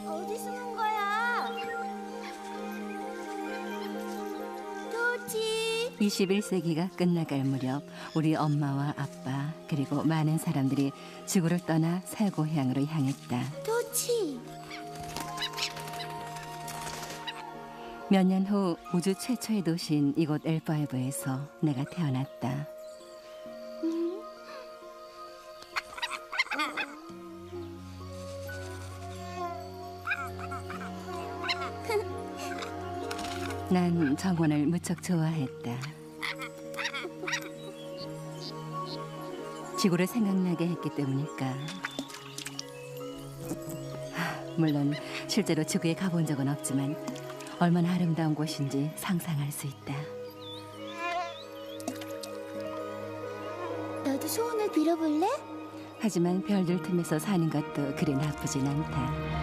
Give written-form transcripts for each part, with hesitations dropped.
어디 숨은 거야? 토치! 21세기가 끝나갈 무렵 우리 엄마와 아빠 그리고 많은 사람들이 지구를 떠나 새 고향으로 향했다. 토치! 몇 년 후 우주 최초의 도시인 이곳 엘파이브에서 내가 태어났다. 난 정원을 무척 좋아했다. 지구를 생각나게 했기 때문일까. 물론 실제로 지구에 가본 적은 없지만 얼마나 아름다운 곳인지 상상할 수 있다. 너도 소원을 빌어볼래? 하지만 별들 틈에서 사는 것도 그리 나쁘진 않다.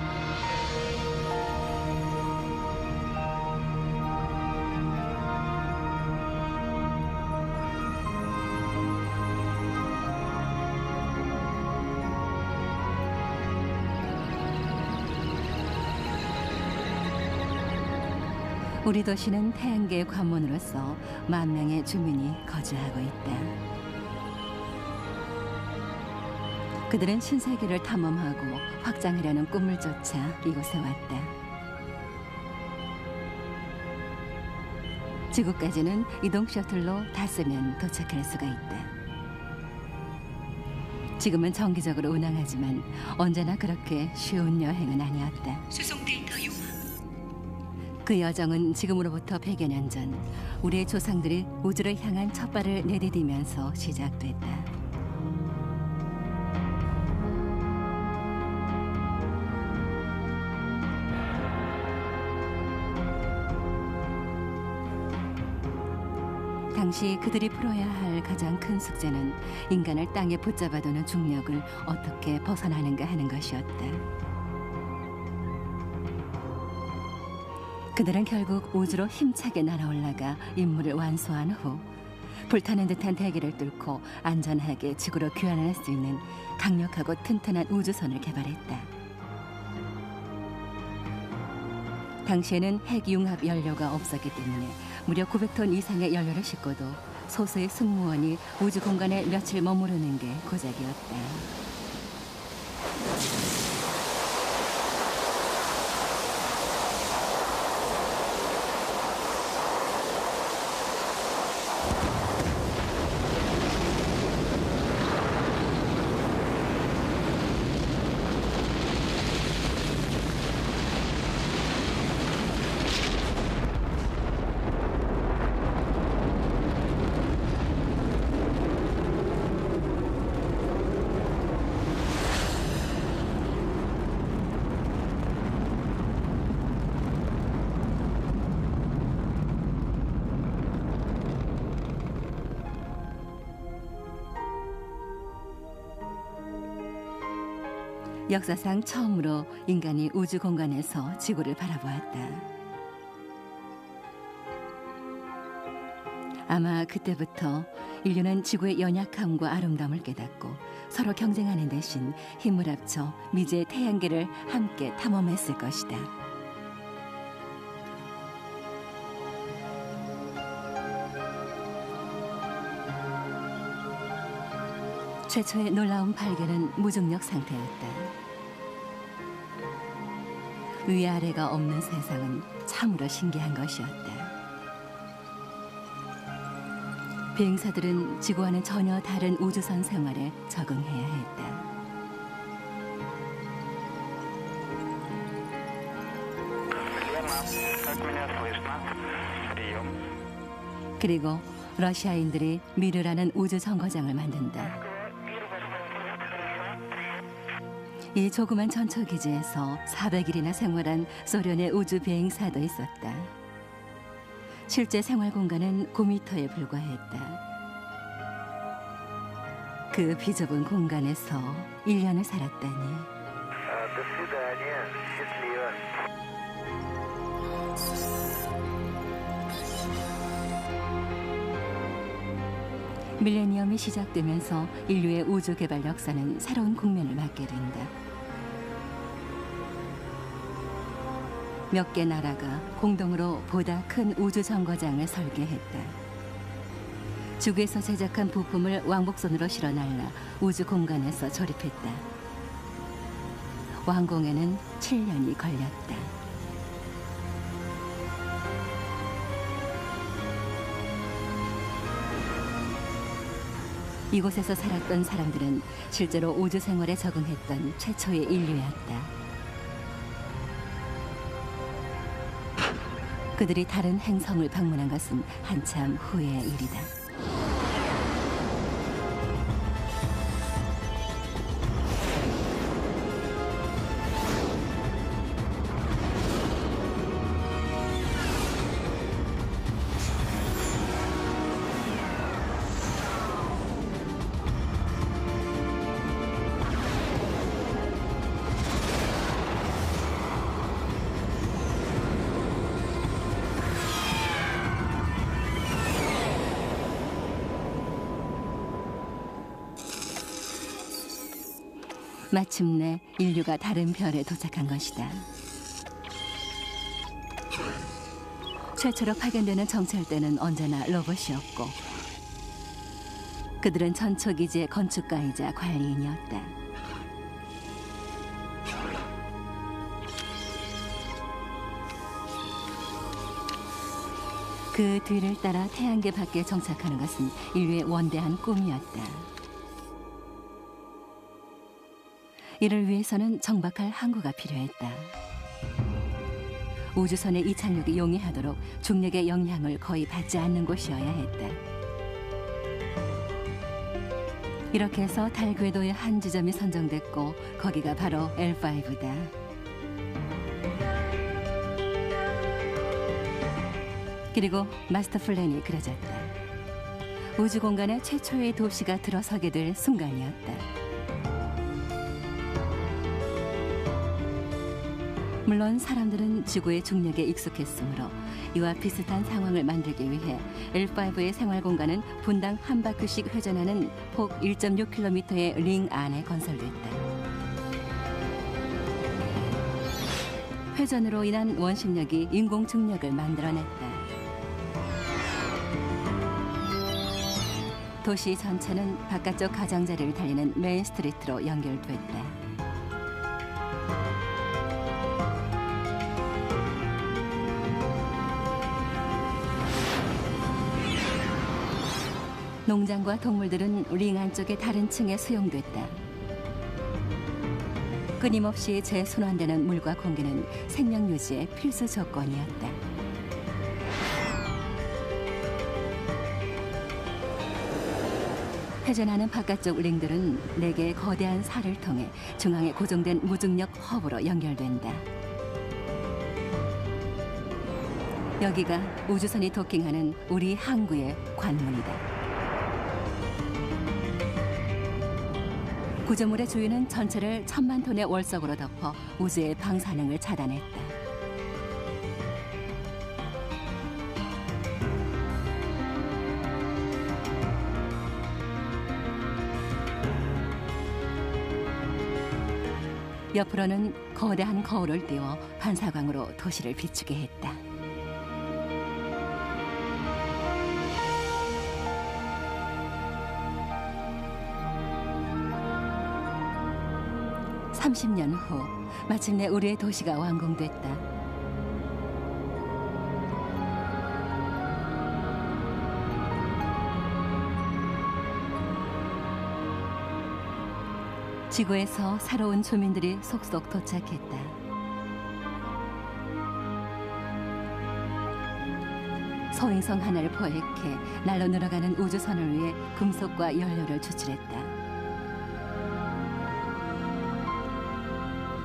우리 도시는 태양계의 관문으로서 10,000명의 주민이 거주하고 있다. 그들은 신세계를 탐험하고 확장하려는 꿈을 쫓아 이곳에 왔다. 지구까지는 이동 셔틀로 닿으면 도착할 수가 있다. 지금은 정기적으로 운항하지만 언제나 그렇게 쉬운 여행은 아니었다. 수송 데이터 요청. 그 여정은 지금으로부터 100여 년 전 우리의 조상들이 우주를 향한 첫 발을 내디디면서 시작됐다. 당시 그들이 풀어야 할 가장 큰 숙제는 인간을 땅에 붙잡아두는 중력을 어떻게 벗어나는가 하는 것이었다. 그들은 결국 우주로 힘차게 날아올라가 임무를 완수한 후 불타는 듯한 대기를 뚫고 안전하게 지구로 귀환할 수 있는 강력하고 튼튼한 우주선을 개발했다. 당시에는 핵융합 연료가 없었기 때문에 무려 900톤 이상의 연료를 싣고도 소수의 승무원이 우주 공간에 며칠 머무르는 게 고작이었다. 역사상 처음으로 인간이 우주 공간에서 지구를 바라보았다. 아마 그때부터 인류는 지구의 연약함과 아름다움을 깨닫고 서로 경쟁하는 대신 힘을 합쳐 미지의 태양계를 함께 탐험했을 것이다. 최초의 놀라운 발견은 무중력 상태였다. 위아래가 없는 세상은 참으로 신기한 것이었다. 비행사들은 지구와는 전혀 다른 우주선 생활에 적응해야 했다. 그리고 러시아인들이 미르라는 우주 정거장을 만든다. 이 조그만 전초기지에서 400일이나 생활한 소련의 우주 비행사도 있었다. 실제 생활 공간은 9m에 불과했다. 그 비좁은 공간에서 1년을 살았다니. 밀레니엄이 시작되면서 인류의 우주 개발 역사는 새로운 국면을 맞게 된다. 몇 개 나라가 공동으로 보다 큰 우주 정거장을 설계했다. 지구에서 제작한 부품을 왕복선으로 실어 날라 우주 공간에서 조립했다. 완공에는 7년이 걸렸다. 이곳에서 살았던 사람들은 실제로 우주 생활에 적응했던 최초의 인류였다. 그들이 다른 행성을 방문한 것은 한참 후의 일이다. 마침내 인류가 다른 별에 도착한 것이다. 최초로 파견되는 정찰대는 언제나 로봇이었고 그들은 전초기지의 건축가이자 관리인이었다. 그 뒤를 따라 태양계 밖에 정착하는 것은 인류의 원대한 꿈이었다. 이를 위해서는 정박할 항구가 필요했다. 우주선의 이착륙이 용이하도록 중력의 영향을 거의 받지 않는 곳이어야 했다. 이렇게 해서 달 궤도의 한 지점이 선정됐고 거기가 바로 L5다. 그리고 마스터 플랜이 그려졌다. 우주 공간에 최초의 도시가 들어서게 될 순간이었다. 물론 사람들은 지구의 중력에 익숙했으므로 이와 비슷한 상황을 만들기 위해 L5의 생활 공간은 분당 한 바퀴씩 회전하는 폭 1.6km의 링 안에 건설됐다. 회전으로 인한 원심력이 인공 중력을 만들어냈다. 도시 전체는 바깥쪽 가장자리를 달리는 메인 스트리트로 연결됐다. 농장과 동물들은 링 안쪽의 다른 층에 수용됐다. 끊임없이 재순환되는 물과 공기는 생명 유지의 필수 조건이었다. 회전하는 바깥쪽 링들은 4개의 거대한 살을 통해 중앙에 고정된 무중력 허브로 연결된다. 여기가 우주선이 도킹하는 우리 항구의 관문이다. 구조물의 주위는 전체를 1000만 톤의 월석으로 덮어 우주의 방사능을 차단했다. 옆으로는 거대한 거울을 띄워 반사광으로 도시를 비추게 했다. 30년 후 마침내 우리의 도시가 완공됐다. 지구에서 새로운 주민들이 속속 도착했다. 소행성 하나를 포획해 날로 늘어가는 우주선을 위해 금속과 연료를 추출했다.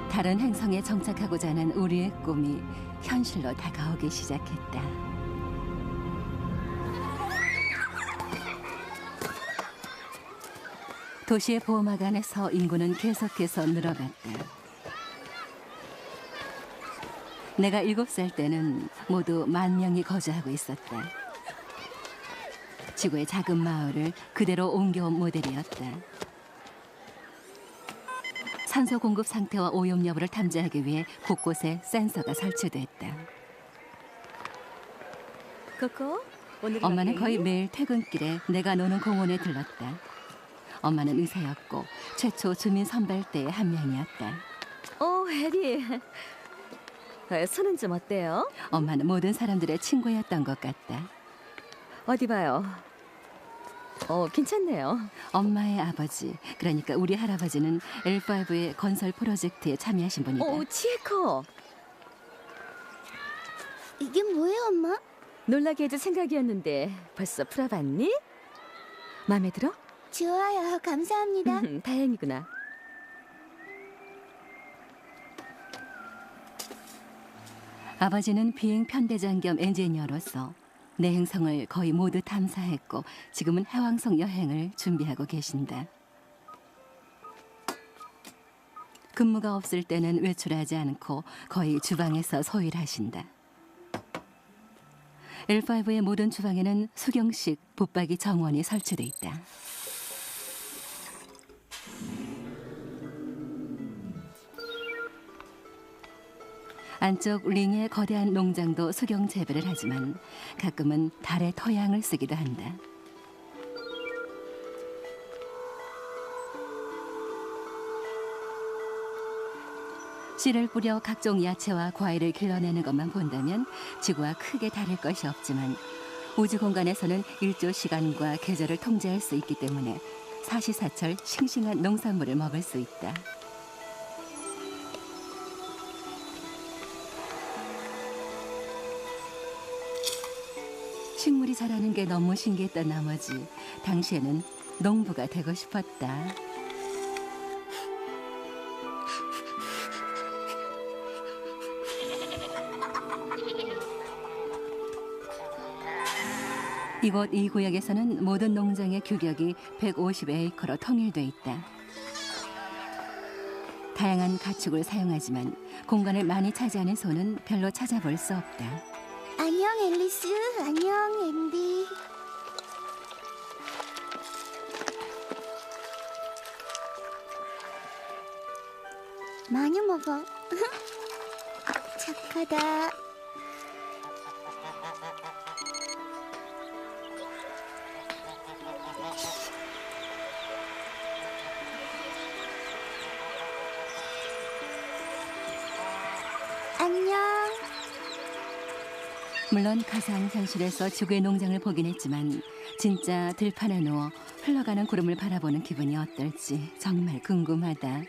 다른 행성에 정착하고자 하는 우리의 꿈이 현실로 다가오기 시작했다. 도시의 보호막 안에서 인구는 계속해서 늘어갔다. 내가 7살 때는 모두 10,000명이 거주하고 있었다. 지구의 작은 마을을 그대로 옮겨온 모델이었다. 산소 공급 상태와 오염 여부를 탐지하기 위해 곳곳에 센서가 설치됐다. 코코, 오늘 엄마는 거의 매일 퇴근길에 내가 노는 공원에 들렀다. 엄마는 의사였고 최초 주민 선발대의 한 명이었다. 해리. 손은 좀 어때요? 엄마는 모든 사람들의 친구였던 것 같다. 어디 봐요. 괜찮네요. 엄마의 아버지, 그러니까 우리 할아버지는 L5의 건설 프로젝트에 참여하신 분이다. 치에코. 이게 뭐예요, 엄마? 놀라게 해줄 생각이었는데 벌써 풀어봤니? 마음에 들어? 좋아요, 감사합니다. 다행이구나. 아버지는 비행 편대장 겸 엔지니어로서 내 행성을 거의 모두 탐사했고 지금은 해왕성 여행을 준비하고 계신다. 근무가 없을 때는 외출하지 않고 거의 주방에서 소일하신다. L5의 모든 주방에는 수경식 붙박이 정원이 설치돼 있다. 안쪽 링의 거대한 농장도 수경 재배를 하지만 가끔은 달의 토양을 쓰기도 한다. 씨를 뿌려 각종 야채와 과일을 길러내는 것만 본다면 지구와 크게 다를 것이 없지만 우주 공간에서는 일조 시간과 계절을 통제할 수 있기 때문에 사시사철 싱싱한 농산물을 먹을 수 있다. 식물이 자라는 게 너무 신기했던 나머지 당시에는 농부가 되고 싶었다. 이곳 이 구역에서는 모든 농장의 규격이 150에이커로 통일돼 있다. 다양한 가축을 사용하지만 공간을 많이 차지하는 소는 별로 찾아볼 수 없다. 안녕, 앨리스. 안녕, 앤디. 많이 먹어. 착하다. 안녕. 물론 가상현실에서 지구의 농장을 보긴 했지만 진짜 들판에 누워 흘러가는 구름을 바라보는 기분이 어떨지 정말 궁금하다.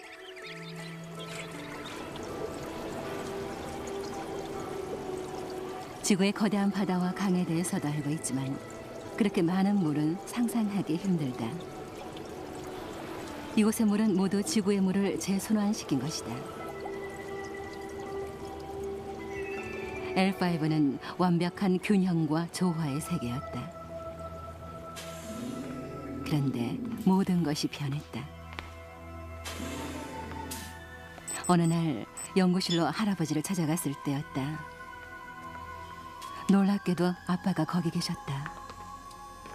지구의 거대한 바다와 강에 대해서도 알고 있지만 그렇게 많은 물은 상상하기 힘들다. 이곳의 물은 모두 지구의 물을 재순환시킨 것이다. L5는 완벽한 균형과 조화의 세계였다. 그런데 모든 것이 변했다. 어느 날 연구실로 할아버지를 찾아갔을 때였다. 놀랍게도 아빠가 거기 계셨다.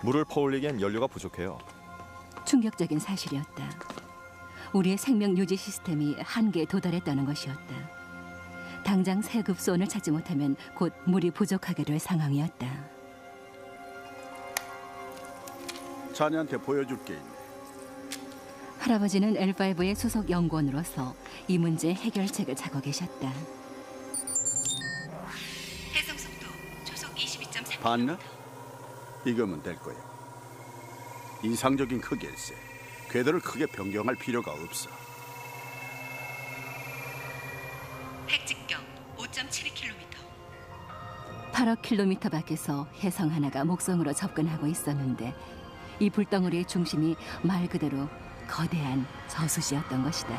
물을 퍼올리기엔 연료가 부족해요. 충격적인 사실이었다. 우리의 생명 유지 시스템이 한계에 도달했다는 것이었다. 당장 새 급수원을 찾지 못하면 곧 물이 부족하게 될 상황이었다. 자네한테 보여줄 게 있네. 할아버지는 L5의 수석 연구원으로서 이 문제 해결책을 찾고 계셨다. 해성 속도 초속 22.3km. 봤나? 이거면 될 거야. 이상적인 크기일세. 궤도를 크게 변경할 필요가 없어. 핵직경 5.72km. 8억 킬로미터 밖에서 해성 하나가 목성으로 접근하고 있었는데 이 불덩어리의 중심이 말 그대로 거대한 저수지였던 것이다.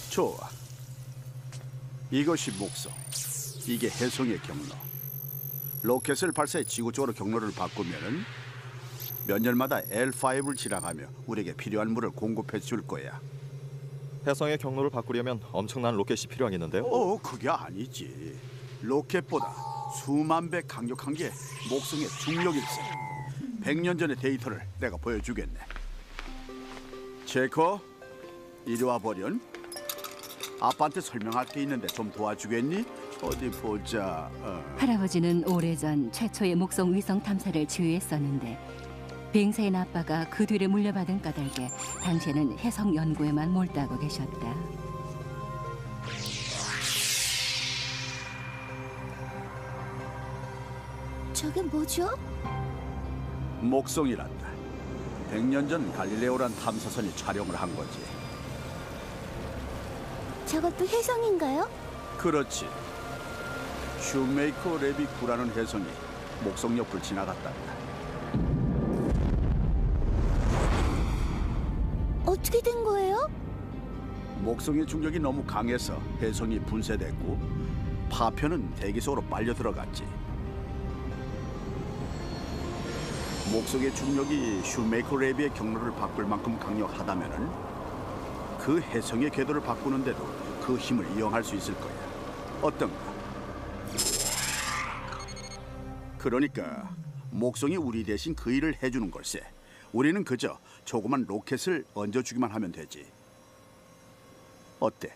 좋아. 이것이 목성. 이게 해성의 경로. 로켓을 발사해 지구 쪽으로 경로를 바꾸면은 몇 년마다 L5를 지나가며 우리에게 필요한 물을 공급해 줄 거야. 해성의 경로를 바꾸려면 엄청난 로켓이 필요하겠는데요. 그게 아니지. 로켓보다 수만 배 강력한 게 목성의 중력일세. 100년 전의 데이터를 내가 보여주겠네. 제커, 이리 와 버련. 아빠한테 설명할 게 있는데 좀 도와주겠니? 어디 보자. 할아버지는 오래전 최초의 목성 위성 탐사를 지휘했었는데 비행사인 아빠가 그 뒤를 물려받은 까닭에 당시에는 해성 연구에만 몰두하고 계셨다. 저게 뭐죠? 목성이란다. 100년 전 갈릴레오란 탐사선이 촬영을 한 거지. 저것도 해성인가요? 그렇지. 슈메이커 레비 9라는 해성이 목성 옆을 지나갔단다. 어떻게 된 거예요? 목성의 중력이 너무 강해서 해성이 분쇄됐고 파편은 대기 속으로 빨려 들어갔지. 목성의 중력이 슈메이커 레비의 경로를 바꿀 만큼 강력하다면은 그 해성의 궤도를 바꾸는데도 그 힘을 이용할 수 있을 거야. 어떤가? 그러니까 목성이 우리 대신 그 일을 해주는 걸세. 우리는 그저 조그만 로켓을 얹어주기만 하면 되지. 어때?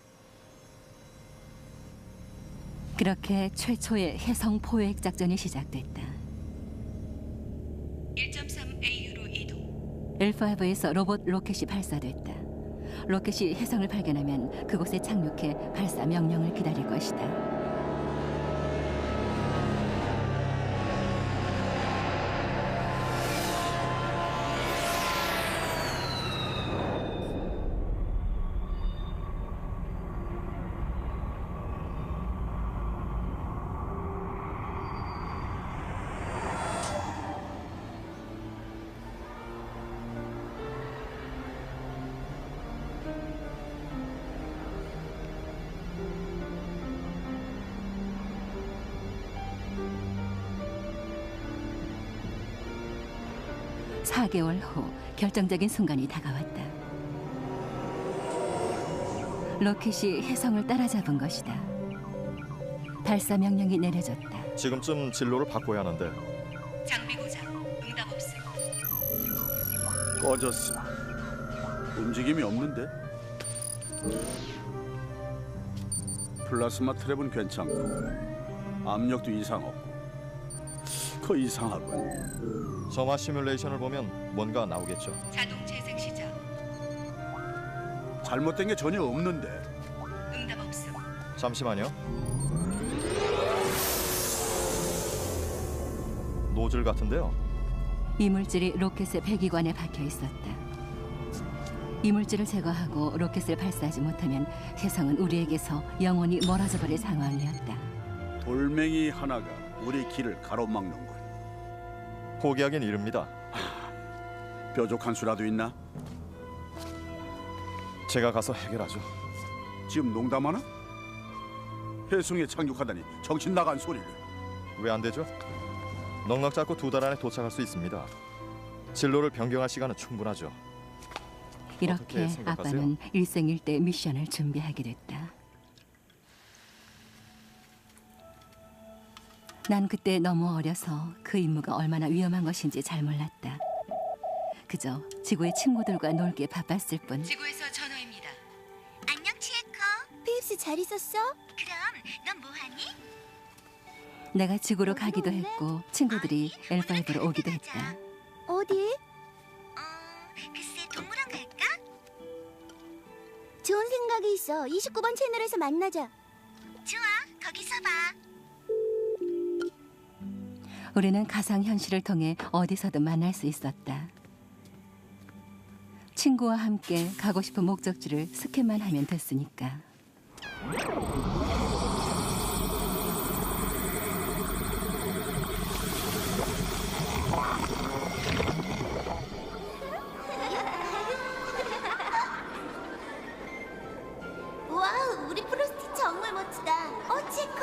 그렇게 최초의 해성 포획 작전이 시작됐다. 1.3AU로 이동. L5에서 로봇 로켓이 발사됐다. 로켓이 해성을 발견하면 그곳에 착륙해 발사 명령을 기다릴 것이다. 사 4개월 후 결정적인 순간이 다가왔다. 로켓이 해성을 따라잡은 것이다. 발사 명령이 내려졌다. 지금쯤 진로를 바꿔야 하는데. 장비 고장, 응답 없음. 꺼졌어. 움직임이 없는데? 플라스마 트랩은 괜찮고 압력도 이상 없고. 그 이상하군. 점화 시뮬레이션을 보면 뭔가 나오겠죠. 자동 재생 시작. 잘못된 게 전혀 없는데. 응답 없음. 잠시만요. 노즐 같은데요. 이물질이 로켓의 배기관에 박혀 있었다. 이물질을 제거하고 로켓을 발사하지 못하면 해성은 우리에게서 영원히 멀어져 버릴 상황이었다. 돌멩이 하나가 우리 길을 가로막는군. 포기하긴 이릅니다. 뾰족한 수라도 있나? 제가 가서 해결하죠. 지금 농담하나? 해성에 착륙하다니 정신 나간 소리를. 왜 안 되죠? 넉넉 잡고 2달 안에 도착할 수 있습니다. 진로를 변경할 시간은 충분하죠. 이렇게 어떻게 생각하세요? 아빠는 일생일대 미션을 준비하게 됐다. 난 그때 너무 어려서 그 임무가 얼마나 위험한 것인지 잘 몰랐다. 그저 지구의 친구들과 놀기에 바빴을 뿐. 지구에서 전화입니다. 안녕, 치에코. 페입스 잘 있었어? 그럼 넌 뭐하니? 내가 지구로 가기도 했고 친구들이 L5로 오기도 했다. 어디? 글쎄, 동물원 갈까? 좋은 생각이 있어. 29번 채널에서 만나자. 좋아, 거기서 봐. 우리는 가상 현실을 통해 어디서든 만날 수 있었다. 친구와 함께 가고 싶은 목적지를 스캔만 하면 됐으니까. 와우, 우리 프로스티 정말 멋지다. 치코.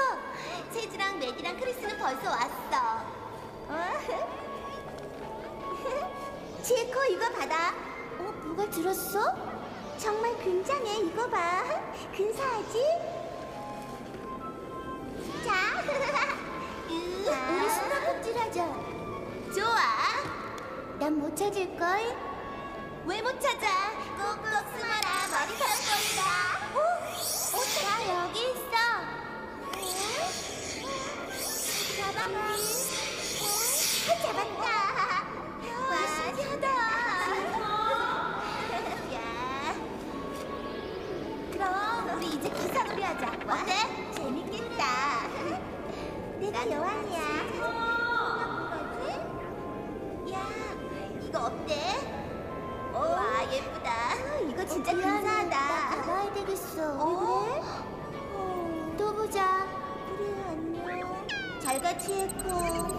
세즈랑 맥이랑 크리스는 벌써 왔어. 치코, 이거 받아. 누가 들었어? 정말 굉장해. 이거 봐. 근사하지? 자. 우리 숨바꼭질 하자. 좋아. 난 못 찾을걸? 왜 못 찾아? 꼭꼭 숨어라. 머리카락 보인다. 자, 여기 있어. 잡았니? 잡았다. 와, 신기하다. 야. 그럼 우리 이제 기사놀이 하자. 어때? 재밌겠다. 내가 여왕이야. 야, 이거 어때? 와, 예쁘다. 이거 진짜 근사하다. 가봐야 되겠어. 왜 그래? 또 보자. 그래, 안녕. 잘 가, 치에코.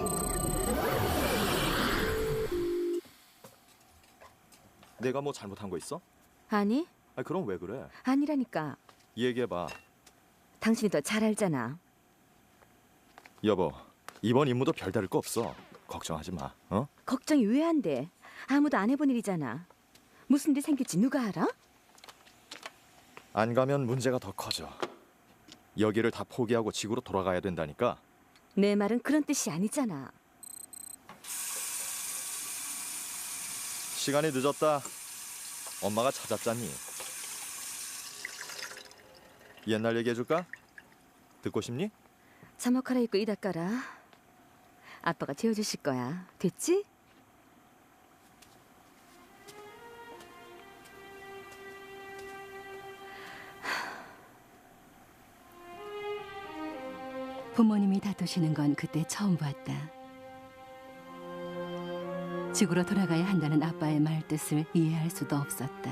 내가 뭐 잘못한 거 있어? 아니, 그럼 왜 그래? 아니라니까. 얘기해봐. 당신이 더 잘 알잖아. 여보, 이번 임무도 별다를 거 없어. 걱정하지 마. 걱정이 왜 안 돼? 아무도 안 해본 일이잖아. 무슨 일이 생길지 누가 알아? 안 가면 문제가 더 커져. 여기를 다 포기하고 지구로 돌아가야 된다니까. 내 말은 그런 뜻이 아니잖아. 시간이 늦었다. 엄마가 찾았잖니. 옛날 얘기해줄까? 듣고 싶니? 잠옷 갈아입고 이 닦아라. 아빠가 재워주실 거야. 됐지? 부모님이 다투시는 건 그때 처음 봤다. 지구로 돌아가야 한다는 아빠의 말뜻을 이해할 수도 없었다.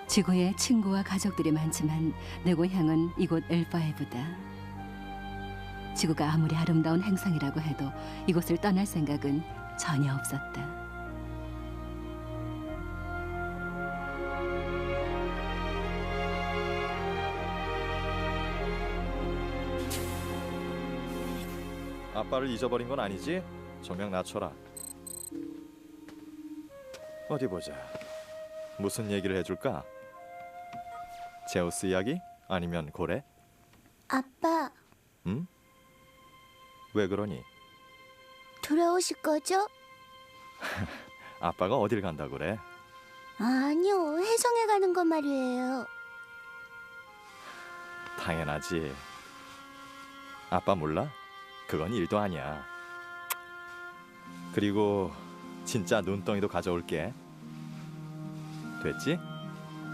지구에 친구와 가족들이 많지만 내 고향은 이곳 L5다. 지구가 아무리 아름다운 행성이라고 해도 이곳을 떠날 생각은 전혀 없었다. 아빠를 잊어버린 건 아니지? 조명 낮춰라. 어디 보자. 무슨 얘기를 해줄까? 제우스 이야기? 아니면 고래? 아빠, 응? 왜 그러니? 돌아오실 거죠? 아빠가 어딜 간다 그래? 아니요, 해성에 가는 거 말이에요. 당연하지. 아빠 몰라? 그건 일도 아니야. 그리고 진짜 눈덩이도 가져올게. 됐지?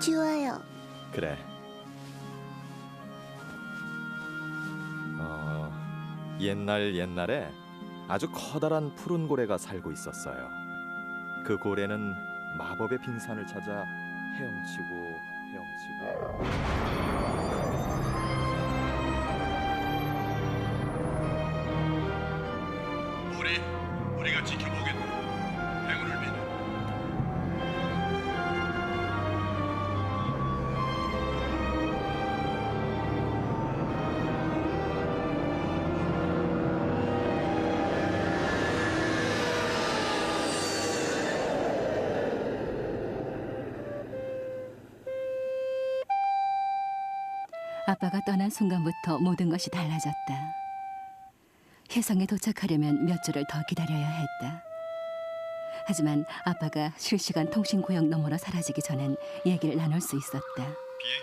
좋아요. 그래. 옛날에 아주 커다란 푸른 고래가 살고 있었어요. 그 고래는 마법의 빙산을 찾아 헤엄치고 우리가 지켜보겠다. 행운을 빌어. 아빠가 떠난 순간부터 모든 것이 달라졌다. 혜성에 도착하려면 몇 주를 더 기다려야 했다. 하지만 아빠가 실시간 통신 구역 너머로 사라지기 전엔 얘기를 나눌 수 있었다. 비행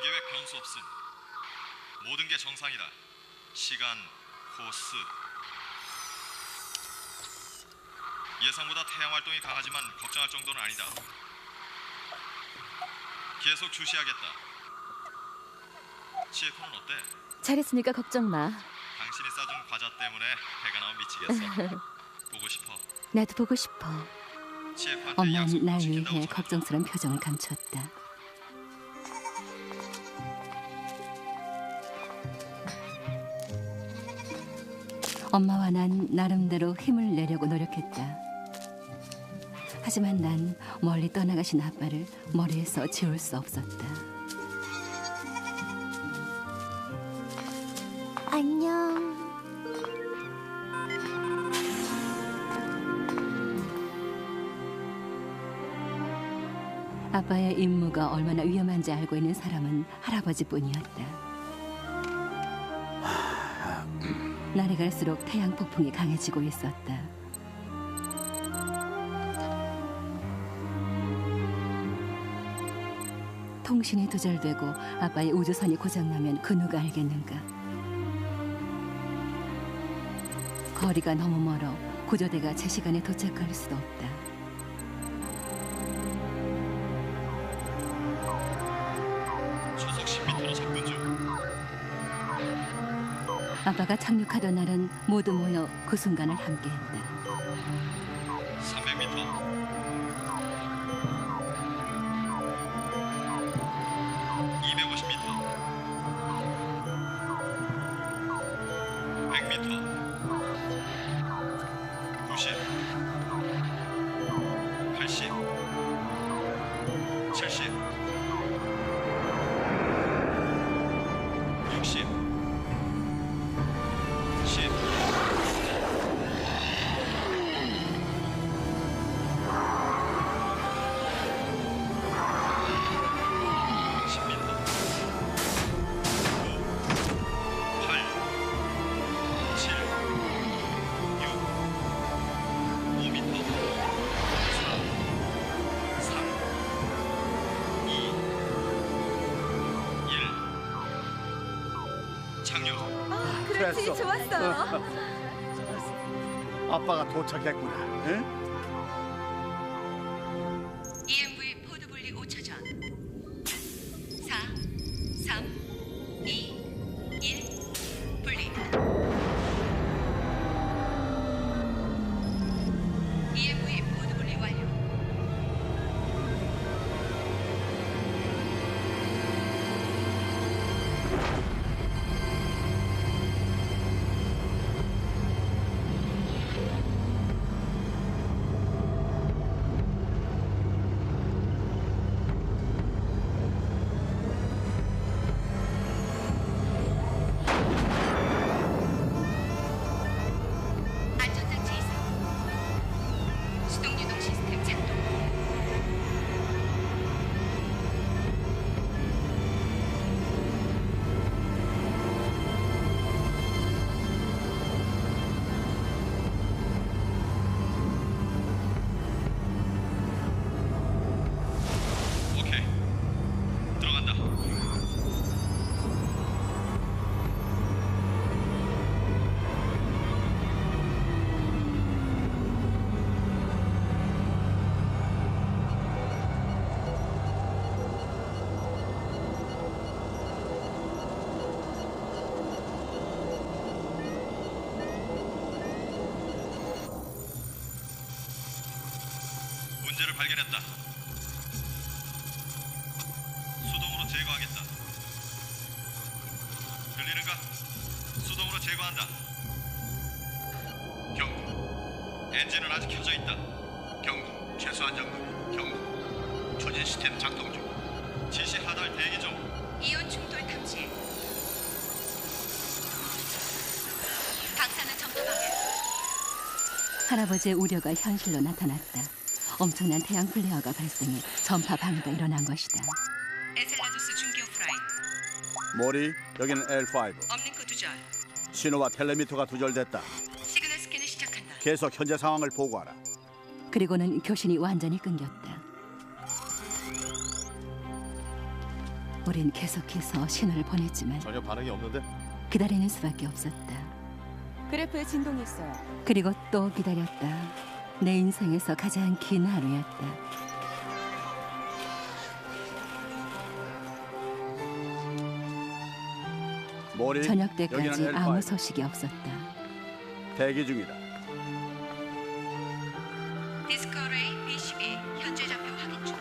계획 변수 없음. 모든 게 정상이다. 시간, 코스. 예상보다 태양 활동이 강하지만 걱정할 정도는 아니다. 계속 주시하겠다. CF는 어때? 잘했으니까 걱정 마. 당신이 싸준 과자 때문에 배가 나와 미치겠어. 보고 싶어. 나도 보고 싶어. CF한테 엄마는 약속 날 지킨다고 위해 전해줘. 걱정스러운 표정을 감췄다. 엄마와 난 나름대로 힘을 내려고 노력했다. 하지만 난 멀리 떠나가신 아빠를 머리에서 지울 수 없었다. 안녕. 아빠의 임무가 얼마나 위험한지 알고 있는 사람은 할아버지뿐이었다. 날이 갈수록 태양 폭풍이 강해지고 있었다. 통신이 두절되고 아빠의 우주선이 고장나면 그 누가 알겠는가. 거리가 너무 멀어 구조대가 제 시간에 도착할 수도 없다. 초속 10m로 접근 중. 아빠가 착륙하던 날은 모두 모여 그 순간을 함께했다. 300m. 250m. 100m. 90. 80. 70. 60. 10. 10m. 9, 8, 7, 6, 5m. 4, 3, 2, 1. 착륙. 그렇지, 됐어. 좋았어. 아빠가 도착했구나. 응? EMV 포드 분리 5초 전. 4, 3, 2, 1 분리. EMV 포드 분리 완료. 안전장치 이상. 수동 유동 시스템 작동. 오케이. 들어간다. 문제를 발견했다. 수동으로 제거하겠다. 들리는가? 수동으로 제거한다. 경고. 엔진은 아직 켜져 있다. 경고. 최소한 정도. 경고. 추진 시스템 작동 중. 지시 하달 대기 중. 이온 충돌 탐지. 방사능 점토 방해. 할아버지의 우려가 현실로 나타났다. 엄청난 태양 플레어가 발생해 전파 방해가 일어난 것이다. 에셀라두스 중기호 프라임. 모리, 여기는 L5. 업링크 두절. 신호와 텔레미터가 두절됐다. 시그널 계속 현재 상황을 보고하라. 그리고는 교신이 완전히 끊겼다. 우린 계속해서 신호를 보냈지만 전혀 반응이 없는데? 기다리는 수밖에 없었다. 그래프에 진동이 있어요. 그리고 또 기다렸다. 내 인생에서 가장 긴 하루였다. 모리, 저녁 여기는 때까지 L5. 아무 소식이 없었다. 대기 중이다. 디스커레이 B12 현재 좌표 확인 중.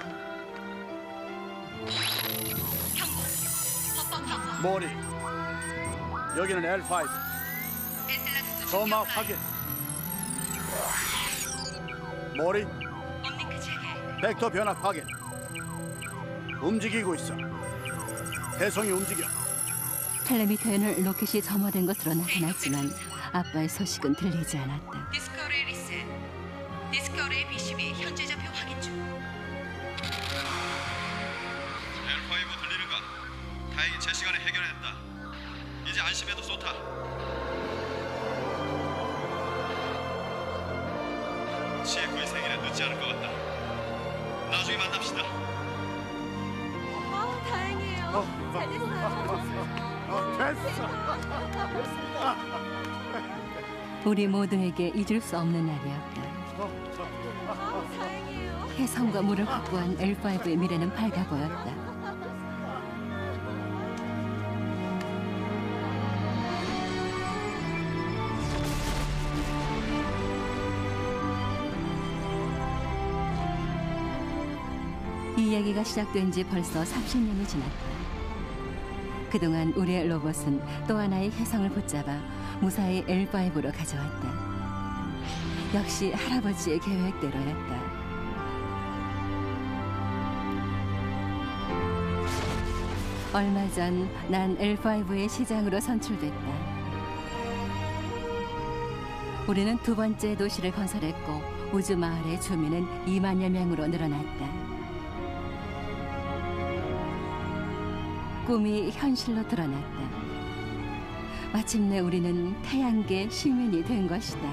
경고. 법법 경고. 모리, 여기는 L5. 엔셀라드스 점막 확인. 모리, 옴니크 체계. 벡터 변화 확인. 움직이고 있어. 해성이 움직여. 텔레미터에는 로켓이 점화된 것으로 나타났지만 아빠의 소식은 들리지 않았다. 디스커레이 리셋. 디스커레이 B12 현재 좌표 확인 중. L5 들리는가? 다행히 제 시간에 해결했다. 이제 안심해도 쏘타. CF의 생일에 늦지 않을 것 같다. 나중에 만납시다. 다행이에요. 잘 됐어요. 됐어. 우리 모두에게 잊을 수 없는 날이었다. 다행이에요. 해성과 물을 확보한 L5의 미래는 밝아 보였다. 이 얘기가 시작된 지 벌써 30년이 지났다. 그동안 우리의 로봇은 또 하나의 혜성을 붙잡아 무사히 L5로 가져왔다. 역시 할아버지의 계획대로였다. 얼마 전 난 L5의 시장으로 선출됐다. 우리는 두 번째 도시를 건설했고 우주 마을의 주민은 2만여 명으로 늘어났다. 꿈이 현실로 드러났다. 마침내 우리는 태양계 시민이 된 것이다.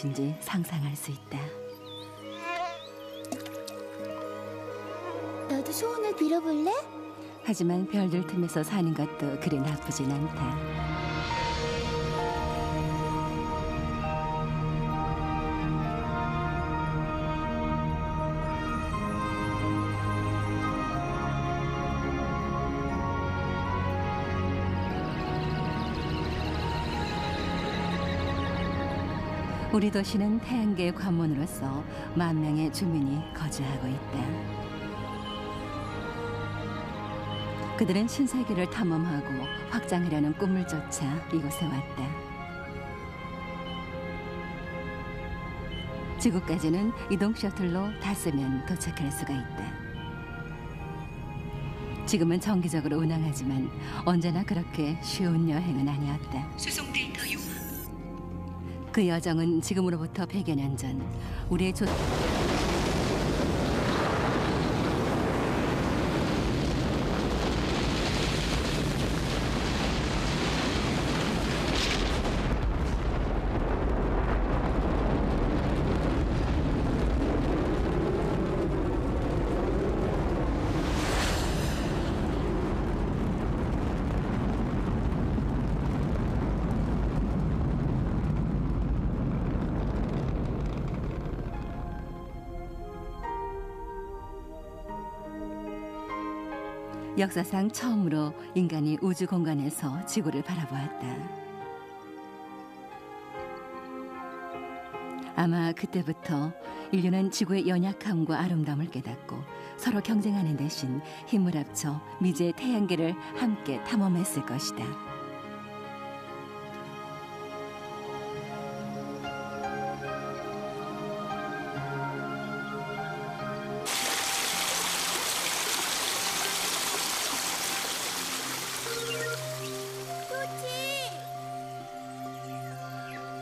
것인지 상상할 수 있다. 너도 소원을 빌어볼래? 하지만 별들 틈에서 사는 것도 그리 나쁘진 않다. 우리 도시는 태양계의 관문으로서 10,000명의 주민이 거주하고 있다. 그들은 신세계를 탐험하고 확장하려는 꿈을 쫓아 이곳에 왔다. 지구까지는 이동 셔틀로 닿으면 도착할 수가 있다. 지금은 정기적으로 운항하지만 언제나 그렇게 쉬운 여행은 아니었다. 수송 데이터 요하. 그 여정은 지금으로부터 100여 년 전 우리의 역사상 처음으로 인간이 우주 공간에서 지구를 바라보았다. 아마 그때부터 인류는 지구의 연약함과 아름다움을 깨닫고 서로 경쟁하는 대신 힘을 합쳐 미지의 태양계를 함께 탐험했을 것이다.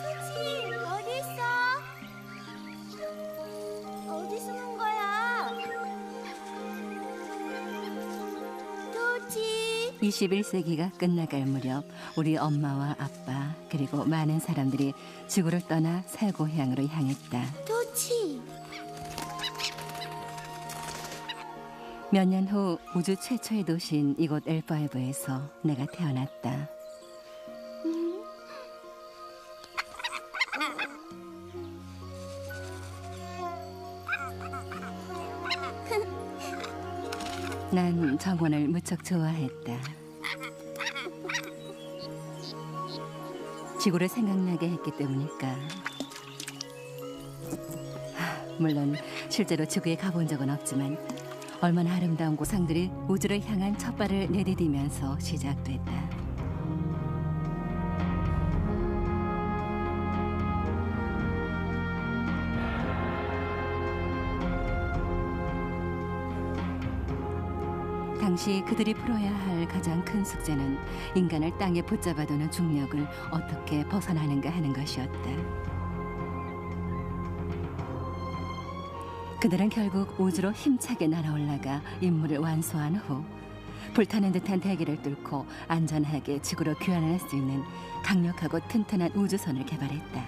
토치, 어디 있어? 어디 숨은 거야? 토치, 21세기가 끝나갈 무렵 우리 엄마와 아빠 그리고 많은 사람들이 지구를 떠나 새 고향으로 향했다. 토치. 몇 년 후 우주 최초의 도시인 이곳 엘파이브에서 내가 태어났다. 난 정원을 무척 좋아했다. 지구를 생각나게 했기 때문일까. 물론 실제로 지구에 가본 적은 없지만 얼마나 아름다운 고상들이 우주를 향한 첫발을 내디디면서 시작됐다. 당시 그들이 풀어야 할 가장 큰 숙제는 인간을 땅에 붙잡아두는 중력을 어떻게 벗어나는가 하는 것이었다. 그들은 결국 우주로 힘차게 날아올라가 임무를 완수한 후 불타는 듯한 대기를 뚫고 안전하게 지구로 귀환할 수 있는 강력하고 튼튼한 우주선을 개발했다.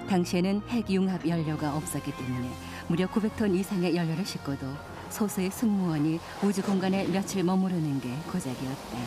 당시에는 핵융합 연료가 없었기 때문에 무려 900톤 이상의 연료를 싣고도 소수의 승무원이 우주 공간에 며칠 머무르는 게 고작이었다.